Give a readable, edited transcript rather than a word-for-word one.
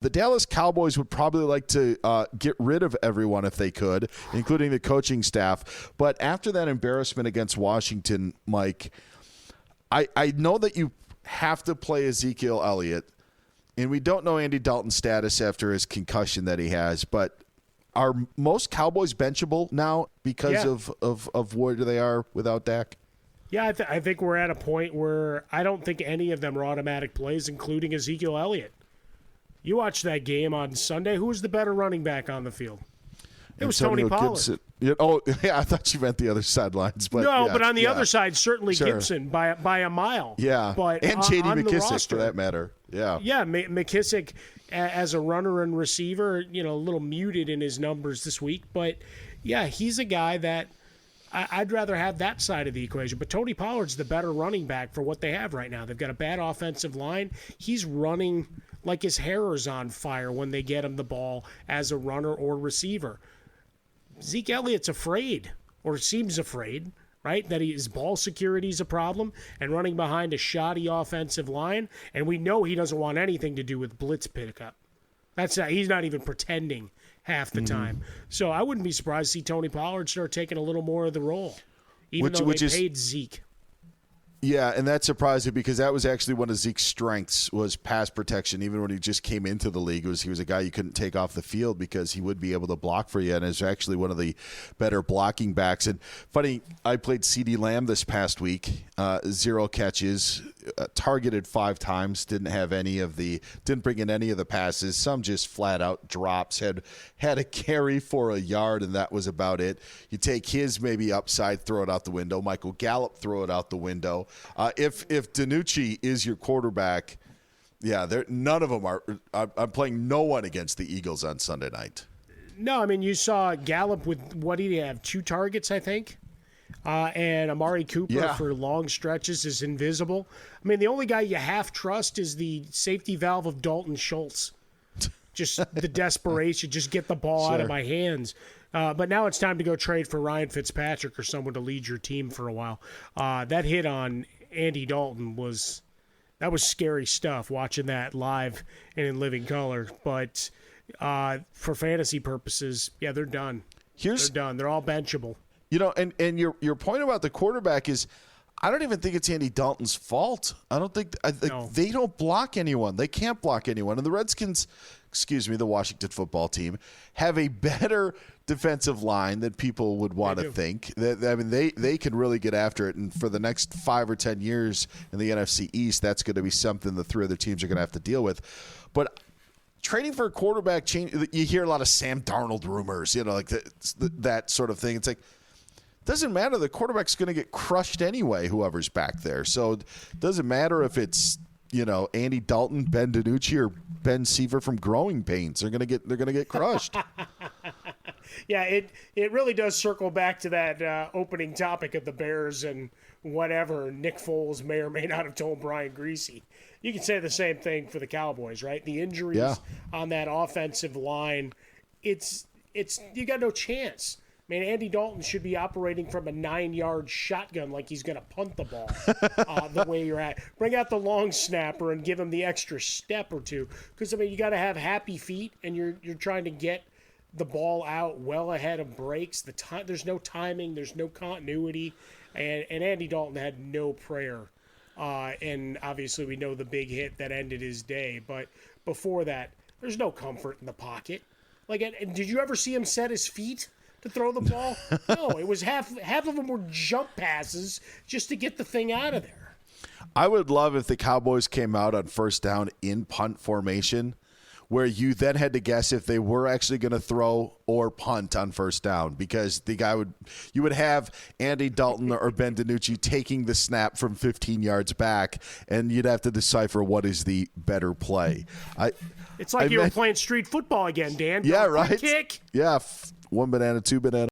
The Dallas Cowboys would probably like to get rid of everyone if they could, including the coaching staff. But after that embarrassment against Washington, Mike, I know that you have to play Ezekiel Elliott, and we don't know Andy Dalton's status after his concussion that he has, but are most Cowboys benchable now because of where they are without Dak? Yeah, I think we're at a point where I don't think any of them are automatic plays, including Ezekiel Elliott. You watched that game on Sunday. Who was the better running back on the field? It was Tony Pollard. Yeah, I thought you meant the other sidelines. But but on the other side, certainly Gibson by a mile. Yeah, but and J.D. McKissick roster, for that matter. Yeah, McKissick as a runner and receiver, a little muted in his numbers this week. But, yeah, he's a guy that I'd rather have that side of the equation. But Tony Pollard's the better running back for what they have right now. They've got a bad offensive line. He's running like his hair is on fire when they get him the ball as a runner or receiver. Zeke Elliott's afraid, or seems afraid, right, that his ball security is a problem and running behind a shoddy offensive line, and we know he doesn't want anything to do with blitz pickup. He's not even pretending half the time. So I wouldn't be surprised to see Tony Pollard start taking a little more of the role, even though they paid Zeke. Yeah, and that surprised me because that was actually one of Zeke's strengths was pass protection. Even when he just came into the league, he was a guy you couldn't take off the field because he would be able to block for you, and is actually one of the better blocking backs. And funny, I played CeeDee Lamb this past week, 0 catches, targeted 5 times, didn't bring in any of the passes. Some just flat out drops. Had a carry for a yard, and that was about it. You take his maybe upside, throw it out the window. Michael Gallup, throw it out the window. If DiNucci is your quarterback, none of them are. I'm playing no one against the Eagles on Sunday night. No, I mean, you saw Gallup with, what did he have, 2 targets, I think? And Amari Cooper for long stretches is invisible. I mean, the only guy you half trust is the safety valve of Dalton Schultz. Just the desperation, just get the ball out of my hands. But now it's time to go trade for Ryan Fitzpatrick or someone to lead your team for a while. That hit on Andy Dalton was scary stuff, watching that live and in living color. But for fantasy purposes, they're done. They're done. They're all benchable. And your point about the quarterback is, I don't even think it's Andy Dalton's fault. I think they don't block anyone. They can't block anyone. And the Redskins, the Washington football team, have a better defensive line than people would want to think. They can really get after it. And for the next 5 or 10 years in the NFC East, that's going to be something the 3 other teams are going to have to deal with. But trading for a quarterback change. You hear a lot of Sam Darnold rumors, like that sort of thing. It's like, doesn't matter. The quarterback's going to get crushed anyway, whoever's back there. So it doesn't matter if it's Andy Dalton, Ben DiNucci, or Ben Seaver from Growing Pains. They're going to get crushed. Yeah, it really does circle back to that opening topic of the Bears and whatever Nick Foles may or may not have told Brian Griese. You can say the same thing for the Cowboys, right? The injuries on that offensive line, it's you got no chance. Man, Andy Dalton should be operating from a 9-yard shotgun like he's going to punt the ball the way you're at. Bring out the long snapper and give him the extra step or two. Because, you got to have happy feet, and you're trying to get the ball out well ahead of breaks. There's no timing. There's no continuity. And Andy Dalton had no prayer. And obviously we know the big hit that ended his day. But before that, there's no comfort in the pocket. Did you ever see him set his feet to throw the ball? No, it was half of them were jump passes just to get the thing out of there. I would love if the Cowboys came out on first down in punt formation, where you then had to guess if they were actually going to throw or punt on first down, because you would have Andy Dalton or Ben DiNucci taking the snap from 15 yards back, and you'd have to decipher what is the better play. It's like you were playing street football again, Dan. Yeah, right. Kick. Yeah, 1 banana, 2 banana.